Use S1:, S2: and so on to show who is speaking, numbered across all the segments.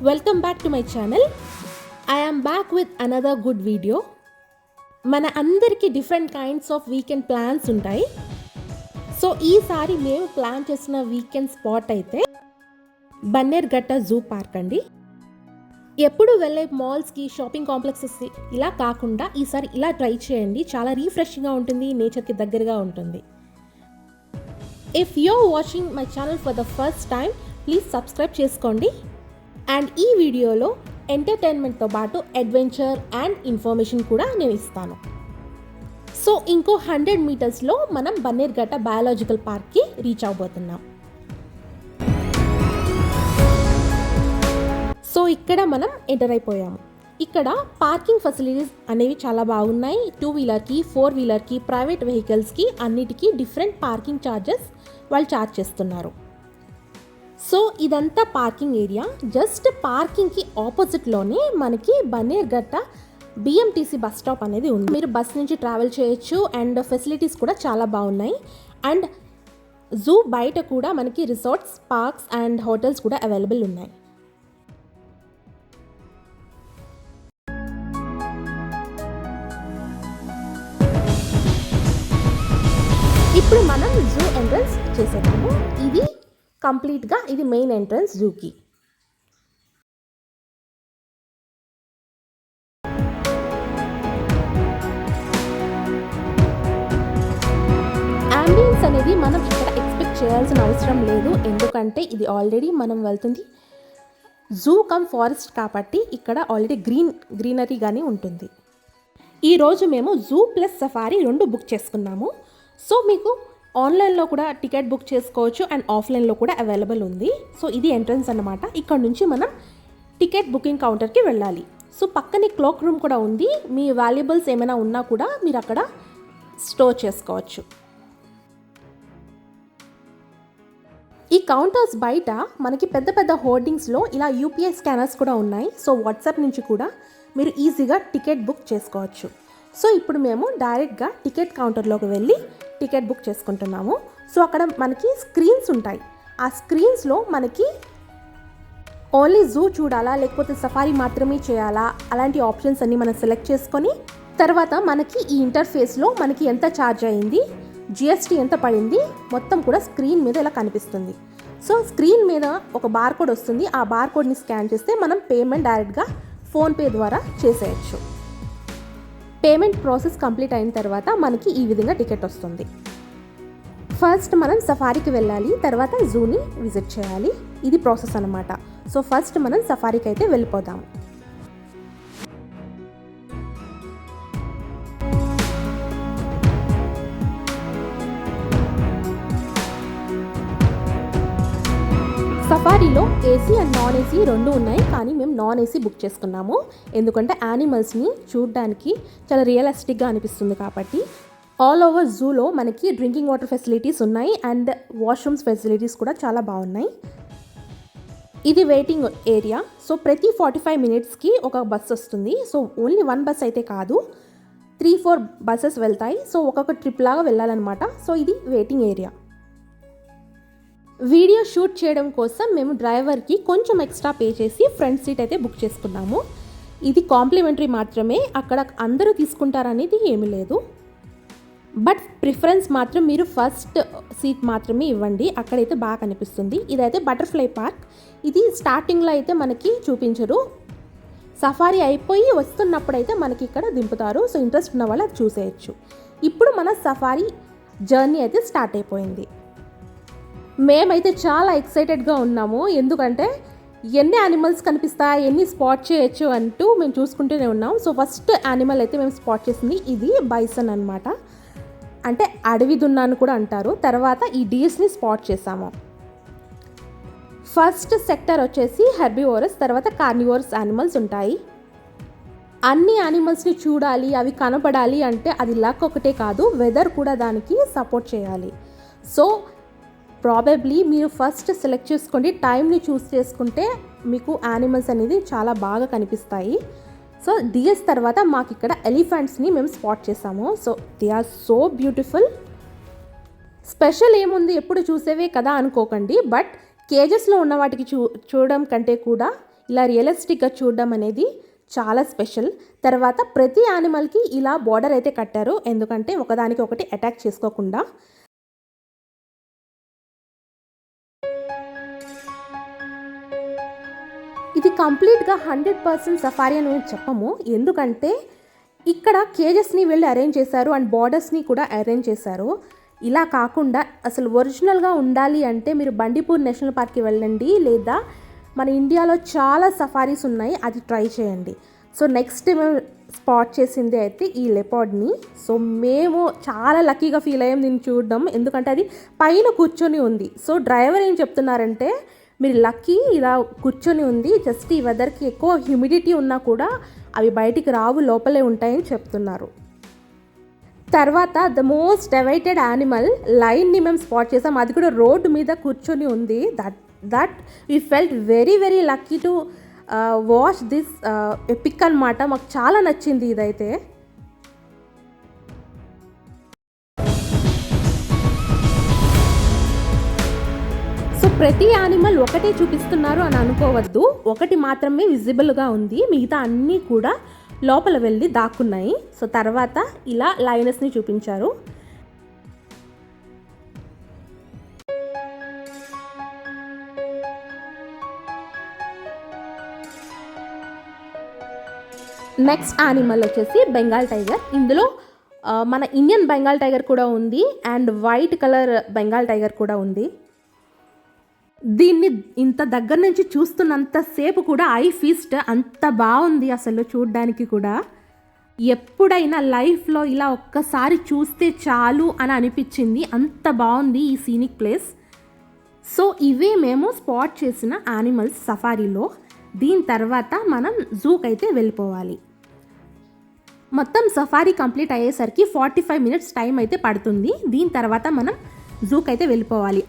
S1: Welcome back to my channel. I am back with another good video. మన అందరికీ different kinds of weekend plans ఉంటాయి. So ఈసారి మేము plan చేసిన weekend spot అయితే బన్నేర్ఘట్ట జూ పార్క్ అండి. ఎప్పుడు వెళ్ళే మాల్స్కి, షాపింగ్ కాంప్లెక్సెస్ ఇలా కాకుండా ఈసారి ఇలా ట్రై చేయండి. చాలా రీఫ్రెషింగ్గా ఉంటుంది, నేచర్కి దగ్గరగా ఉంటుంది. If you are watching my channel for the first time, please subscribe చేసుకోండి. అండ్ ఈ వీడియోలో ఎంటర్టైన్మెంట్తో పాటు అడ్వెంచర్ అండ్ ఇన్ఫర్మేషన్ కూడా నేను ఇస్తాను. సో ఇంకో 100 మీటర్స్లో మనం బన్నేర్ఘట్ట బయాలజికల్ పార్క్కి రీచ్ అవబోతున్నాం. సో ఇక్కడ మనం ఎంటర్ అయిపోయాము. ఇక్కడ పార్కింగ్ ఫెసిలిటీస్ అనేవి చాలా బాగున్నాయి. 2 వీలర్కి, 4 వీలర్కి, ప్రైవేట్ వెహికల్స్కి అన్నిటికీ డిఫరెంట్ పార్కింగ్ ఛార్జెస్ వాళ్ళు ఛార్జ్ చేస్తున్నారు. సో ఇదంతా పార్కింగ్ ఏరియా. జస్ట్ పార్కింగ్కి ఆపోజిట్లోనే మనకి బన్నేర్ఘట్ట బిఎంటీసీ బస్ స్టాప్ అనేది ఉంది. మీరు బస్ నుంచి ట్రావెల్ చేయొచ్చు అండ్ ఫెసిలిటీస్ కూడా చాలా బాగున్నాయి. అండ్ జూ బయట కూడా మనకి రిసార్ట్స్, పార్క్స్ అండ్ హోటల్స్ కూడా అవైలబుల్ ఉన్నాయి. ఇప్పుడు మనం జూ ఎంట్రన్స్ చేసేద్దాము. ఇది కంప్లీట్గా ఇది మెయిన్ ఎంట్రన్స్ జూకి. అంబియన్స్ అనేది మనం ఇక్కడ ఎక్స్పెక్ట్ చేయాల్సిన అవసరం లేదు, ఎందుకంటే ఇది ఆల్రెడీ మనం వెళ్తుంది జూ కమ్ ఫారెస్ట్ కాబట్టి ఇక్కడ ఆల్రెడీ గ్రీనరీగానే ఉంటుంది. ఈరోజు మేము జూ ప్లస్ సఫారీ 2 బుక్ చేసుకున్నాము. సో మీకు ఆన్లైన్లో కూడా టికెట్ బుక్ చేసుకోవచ్చు అండ్ ఆఫ్లైన్లో కూడా అవైలబుల్ ఉంది. సో ఇది ఎంట్రన్స్ అన్నమాట. ఇక్కడ నుంచి మనం టికెట్ బుకింగ్ కౌంటర్కి వెళ్ళాలి. సో పక్కనే క్లాక్ రూమ్ కూడా ఉంది. మీ వాల్యుబుల్స్ ఏమైనా ఉన్నా కూడా మీరు అక్కడ స్టోర్ చేసుకోవచ్చు. ఈ కౌంటర్స్ బయట మనకి పెద్ద పెద్ద హోర్డింగ్స్లో ఇలా యూపీఐ స్కానర్స్ కూడా ఉన్నాయి. సో వాట్సాప్ నుంచి కూడా మీరు ఈజీగా టికెట్ బుక్ చేసుకోవచ్చు. సో ఇప్పుడు మేము డైరెక్ట్గా టికెట్ కౌంటర్లోకి వెళ్ళి టికెట్ బుక్ చేసుకుంటున్నాము. సో అక్కడ మనకి స్క్రీన్స్ ఉంటాయి. ఆ స్క్రీన్స్లో మనకి ఓన్లీ జూ చూడాలా లేకపోతే సఫారీ మాత్రమే చేయాలా అలాంటి ఆప్షన్స్ అన్నీ మనం సెలెక్ట్ చేసుకొని తర్వాత మనకి ఈ ఇంటర్ఫేస్లో మనకి ఎంత ఛార్జ్ అయింది, జిఎస్టీ ఎంత పడింది మొత్తం కూడా స్క్రీన్ మీద ఇలా కనిపిస్తుంది. సో స్క్రీన్ మీద ఒక బార్కోడ్ వస్తుంది. ఆ బార్కోడ్ని స్కాన్ చేస్తే మనం పేమెంట్ డైరెక్ట్గా ఫోన్పే ద్వారా చేసేయచ్చు. పేమెంట్ ప్రాసెస్ కంప్లీట్ అయిన తర్వాత మనకి ఈ విధంగా టికెట్ వస్తుంది. ఫస్ట్ మనం సఫారీకి వెళ్ళాలి, తర్వాత జూని విజిట్ చేయాలి. ఇది ప్రాసెస్ అన్నమాట. సో ఫస్ట్ మనం సఫారీకి అయితే వెళ్ళిపోదాం. సఫారీలో ఏసీ అండ్ నాన్ ఏసీ 2 ఉన్నాయి, కానీ మేము నాన్ ఏసీ బుక్ చేసుకున్నాము. ఎందుకంటే యానిమల్స్ని చూడడానికి చాలా రియలిస్టిక్గా అనిపిస్తుంది కాబట్టి. ఆల్ ఓవర్ జూలో మనకి డ్రింకింగ్ వాటర్ ఫెసిలిటీస్ ఉన్నాయి అండ్ వాష్రూమ్స్ ఫెసిలిటీస్ కూడా చాలా బాగున్నాయి. ఇది వెయిటింగ్ ఏరియా. సో ప్రతి 45 మినిట్స్కి ఒక బస్ వస్తుంది. సో ఓన్లీ 1 బస్ అయితే కాదు, 3-4 బస్సెస్ వెళ్తాయి. సో ఒక్కొక్క ట్రిప్ లాగా వెళ్ళాలన్నమాట. సో ఇది వెయిటింగ్ ఏరియా. వీడియో షూట్ చేయడం కోసం మేము డ్రైవర్కి కొంచెం ఎక్స్ట్రా పే చేసి ఫ్రంట్ సీట్ అయితే బుక్ చేసుకున్నాము. ఇది కాంప్లిమెంటరీ మాత్రమే, అక్కడ అందరూ తీసుకుంటారనేది ఏమీ లేదు. బట్ ప్రిఫరెన్స్ మాత్రం మీరు ఫస్ట్ సీట్ మాత్రమే ఇవ్వండి, అక్కడైతే బాగా కనిపిస్తుంది. ఇదైతే బటర్ఫ్లై పార్క్. ఇది స్టార్టింగ్లో అయితే మనకి చూపించరు, సఫారీ అయిపోయి వస్తున్నప్పుడు అయితే మనకి ఇక్కడ దింపుతారు. సో ఇంట్రెస్ట్ ఉన్న వాళ్ళు అది చూసేయచ్చు. ఇప్పుడు మన సఫారీ జర్నీ అయితే స్టార్ట్ అయిపోయింది. మేమైతే చాలా ఎక్సైటెడ్గా ఉన్నాము, ఎందుకంటే ఎన్ని యానిమల్స్ కనిపిస్తాయి, ఎన్ని స్పాట్ చేయొచ్చు అంటూ మేము చూసుకుంటూనే ఉన్నాం. సో ఫస్ట్ యానిమల్ అయితే మేము స్పాట్ చేసింది ఇది బైసన్ అనమాట, అంటే అడవి దున్నాను కూడా అంటారు. తర్వాత ఈ డీర్స్ని స్పాట్ చేసాము. ఫస్ట్ సెక్టర్ వచ్చేసి హెర్బివోరస్, తర్వాత కార్నివోరస్ యానిమల్స్ ఉంటాయి. అన్ని యానిమల్స్ని చూడాలి, అవి కనపడాలి అంటే అది లక్ ఒకటే కాదు, వెదర్ కూడా దానికి సపోర్ట్ చేయాలి. సో ప్రాబబ్లీ మీరు ఫస్ట్ సెలెక్ట్ చేసుకోండి, టైంని చూస్ చేసుకుంటే మీకు యానిమల్స్ అనేది చాలా బాగా కనిపిస్తాయి. సో డియర్స్ తర్వాత మాకు ఇక్కడ ఎలిఫెంట్స్ని మేము స్పాట్ చేసాము. So they are so beautiful. Special ఏముంది, ఎప్పుడు చూసేవే కదా అనుకోకండి, బట్ కేజెస్లో ఉన్న వాటికి చూడడం కంటే కూడా ఇలా రియలిస్టిక్గా చూడడం అనేది చాలా స్పెషల్. తర్వాత ప్రతి యానిమల్కి ఇలా బార్డర్ అయితే కట్టారు, ఎందుకంటే ఒకదానికి ఒకటి అటాక్ చేసుకోకుండా. ఇది కంప్లీట్గా 100% సఫారీ అని మేము చెప్పము, ఎందుకంటే ఇక్కడ కేజెస్ని వెళ్ళి అరేంజ్ చేశారు అండ్ బార్డర్స్ని కూడా అరేంజ్ చేశారు. ఇలా కాకుండా అసలు ఒరిజినల్గా ఉండాలి అంటే మీరు బండిపూర్ నేషనల్ పార్క్కి వెళ్ళండి, లేదా మన ఇండియాలో చాలా సఫారీస్ ఉన్నాయి, అది ట్రై చేయండి. సో నెక్స్ట్ మేము స్పాట్ చేసింది అయితే ఈ లెపార్డ్ని. సో మేము చాలా లక్కీగా ఫీల్ అయ్యాం దీన్ని చూడడం, ఎందుకంటే అది పైన కూర్చొని ఉంది. సో డ్రైవర్ ఏం చెప్తున్నారంటే మీరు లక్కీ, ఇలా కూర్చొని ఉంది, జస్ట్ ఈ వెదర్కి ఎక్కువ హ్యూమిడిటీ ఉన్నా కూడా అవి బయటికి రావు, లోపలే ఉంటాయని చెప్తున్నారు. తర్వాత ద మోస్ట్ అవైటెడ్ యానిమల్ లైన్ని మేము స్పాట్ చేసాం, అది కూడా రోడ్డు మీద కూర్చొని ఉంది. That we felt very very lucky to watch this epic అన్నమాట. మాకు చాలా నచ్చింది ఇదైతే. సో ప్రతి యానిమల్ ఒకటే చూపిస్తున్నారు అని అనుకోవద్దు, ఒకటి మాత్రమే విజిబుల్గా ఉంది, మిగతా అన్నీ కూడా లోపల వెళ్ళి దాక్కున్నాయి. సో తర్వాత ఇలా లయనస్ని చూపించారు. నెక్స్ట్ యానిమల్ వచ్చేసి బెంగాల్ టైగర్. ఇందులో మన ఇండియన్ బెంగాల్ టైగర్ కూడా ఉంది and white colour Bengal tiger కూడా ఉంది. దీన్ని ఇంత దగ్గర నుంచి చూస్తున్నంతసేపు కూడా ఐ ఫీస్ట్ అంత బాగుంది అసలు చూడ్డానికి కూడా. ఎప్పుడైనా లైఫ్లో ఇలా ఒక్కసారి చూస్తే చాలు అని అనిపించింది, అంత బాగుంది ఈ సీనిక్ ప్లేస్. సో ఇవే మేము స్పాట్ చేసిన యానిమల్స్ సఫారీలో. దీని తర్వాత మనం జూకి అయితే వెళ్ళిపోవాలి. మొత్తం సఫారీ కంప్లీట్ అయ్యేసరికి 45 minutes టైం అయితే పడుతుంది. దీని తర్వాత మనం జూకి అయితే వెళ్ళిపోవాలి.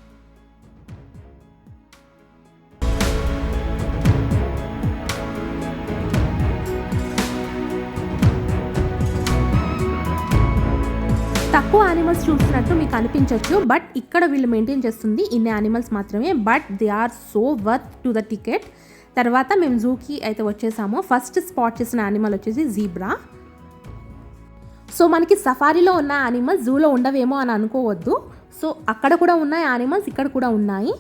S1: తక్కువ యానిమల్స్ చూసినట్టు మీకు అనిపించవచ్చు, బట్ ఇక్కడ వీళ్ళు మెయింటైన్ చేస్తుంది ఇన్ని యానిమల్స్ మాత్రమే, but they are so worth to the ticket. తర్వాత మేము జూకి అయితే వచ్చేసాము. ఫస్ట్ స్పాట్ చేసిన యానిమల్ వచ్చేసి జీబ్రా. సో మనకి సఫారీలో ఉన్న యానిమల్స్ జూలో ఉండవేమో అని అనుకోవద్దు. సో అక్కడ కూడా ఉన్నాయి యానిమల్స్, ఇక్కడ కూడా ఉన్నాయి.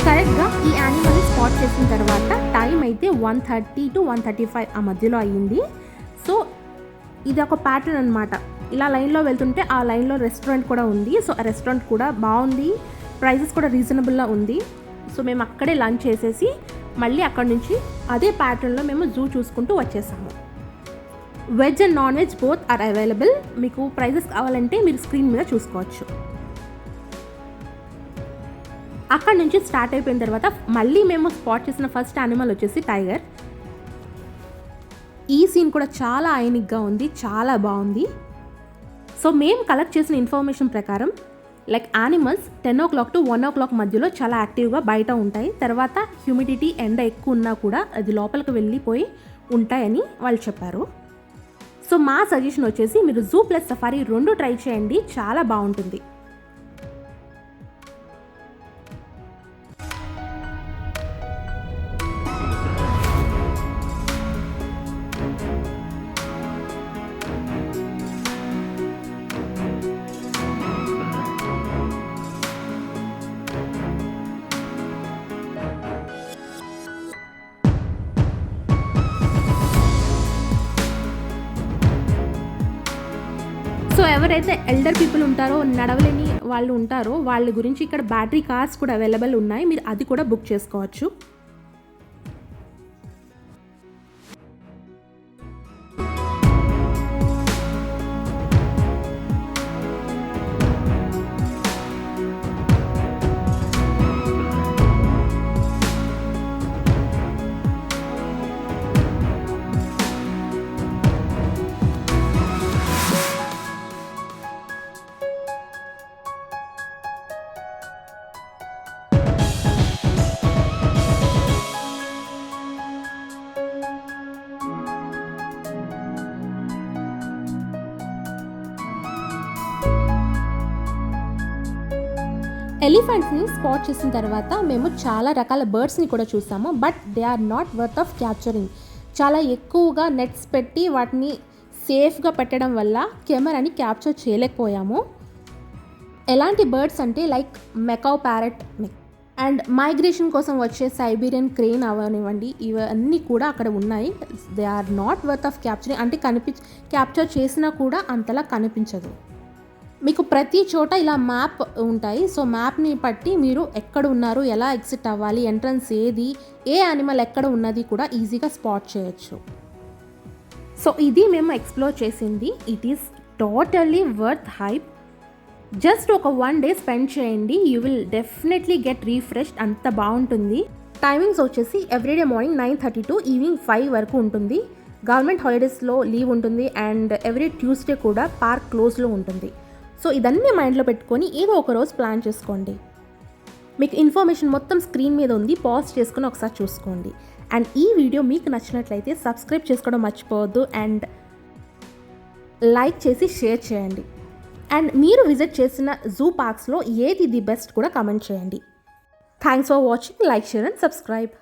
S1: కరెక్ట్గా ఈ యానిమల్ని స్పాట్ చేసిన తర్వాత టైం అయితే 1:30 to 1:35 ఆ మధ్యలో అయ్యింది. సో ఇది ఒక ప్యాటర్న్ అనమాట. ఇలా లైన్లో వెళ్తుంటే ఆ లైన్లో రెస్టారెంట్ కూడా ఉంది. సో ఆ రెస్టారెంట్ కూడా బాగుంది, ప్రైజెస్ కూడా రీజనబుల్గా ఉంది. సో మేము అక్కడే లంచ్ చేసేసి మళ్ళీ అక్కడ నుంచి అదే ప్యాటర్న్లో మేము జూ చూసుకుంటూ వచ్చేసాము. Veg and non veg both are available. మీకు ప్రైజెస్ కావాలంటే మీరు స్క్రీన్ మీద చూసుకోవచ్చు. అక్కడ నుంచి స్టార్ట్ అయిపోయిన తర్వాత మళ్ళీ మేము స్పాట్ చేసిన ఫస్ట్ యానిమల్ వచ్చేసి టైగర్. ఈ సీన్ కూడా చాలా ఐనిక్గా ఉంది, చాలా బాగుంది. సో మేము కలెక్ట్ చేసిన ఇన్ఫర్మేషన్ ప్రకారం like animals 10 o'clock to 1 o'clock మధ్యలో చాలా యాక్టివ్గా బయట ఉంటాయి. తర్వాత హ్యూమిడిటీ ఎండ ఎక్కువ ఉన్నా కూడా అది లోపలికి వెళ్ళిపోయి ఉంటాయని వాళ్ళు చెప్పారు. సో మా సజెషన్ వచ్చేసి మీరు జూ ప్లస్ సఫారీ 2 ట్రై చేయండి, చాలా బాగుంటుంది. సో ఎవరైతే ఎల్డర్ పీపుల్ ఉంటారో, నడవలేని వాళ్ళు ఉంటారో వాళ్ళ గురించి ఇక్కడ బ్యాటరీ కార్స్ కూడా అవైలబుల్ ఉన్నాయి, మీరు అది కూడా బుక్ చేసుకోవచ్చు. ఎలిఫెంట్స్ని స్పాట్ చేసిన తర్వాత మేము చాలా రకాల బర్డ్స్ని కూడా చూసాము, but they are not worth of capturing. చాలా ఎక్కువగా నెట్స్ పెట్టి వాటిని సేఫ్గా పెట్టడం వల్ల కెమెరాని క్యాప్చర్ చేయలేకపోయాము. ఎలాంటి బర్డ్స్ అంటే like macaw parrot and migration కోసం వచ్చే సైబీరియన్ క్రేన్ అవనివ్వండి, ఇవన్నీ కూడా అక్కడ ఉన్నాయి. They are not worth of capturing. అంటే క్యాప్చర్ చేసినా కూడా అంతలా కనిపించదు. మీకు ప్రతి చోట ఇలా మ్యాప్ ఉంటాయి. సో మ్యాప్ని బట్టి మీరు ఎక్కడ ఉన్నారు, ఎలా ఎగ్జిట్ అవ్వాలి, ఎంట్రన్స్ ఏది, ఏ యానిమల్ ఎక్కడ ఉన్నది కూడా ఈజీగా స్పాట్ చేయొచ్చు. సో ఇది మేము ఎక్స్ప్లోర్ చేసింది. It is totally worth hype. Just ఒక 1 day స్పెండ్ చేయండి, you will definitely get refreshed. అంత బాగుంటుంది. టైమింగ్స్ వచ్చేసి ఎవ్రీడే మార్నింగ్ 9:30 to ఈవినింగ్ 5 వరకు ఉంటుంది. గవర్నమెంట్ హాలిడేస్లో లీవ్ ఉంటుంది అండ్ ఎవ్రీ ట్యూస్డే కూడా పార్క్ క్లోజ్లో ఉంటుంది. సో ఇదన్నీ మైండ్లో పెట్టుకొని ఏదో ఒక రోజు ప్లాన్ చేసుకోండి. మీకు ఇన్ఫర్మేషన్ మొత్తం స్క్రీన్ మీద ఉంది, పాజ్ చేసుకొని ఒకసారి చూసుకోండి. అండ్ ఈ వీడియో మీకు నచ్చినట్లయితే సబ్స్క్రైబ్ చేసుకోవడం మర్చిపోవద్దు అండ్ లైక్ చేసి షేర్ చేయండి. అండ్ మీరు విజిట్ చేసిన జూ పార్క్స్లో ఏది ది బెస్ట్ కూడా కామెంట్ చేయండి. Thanks for watching. Like, share and subscribe.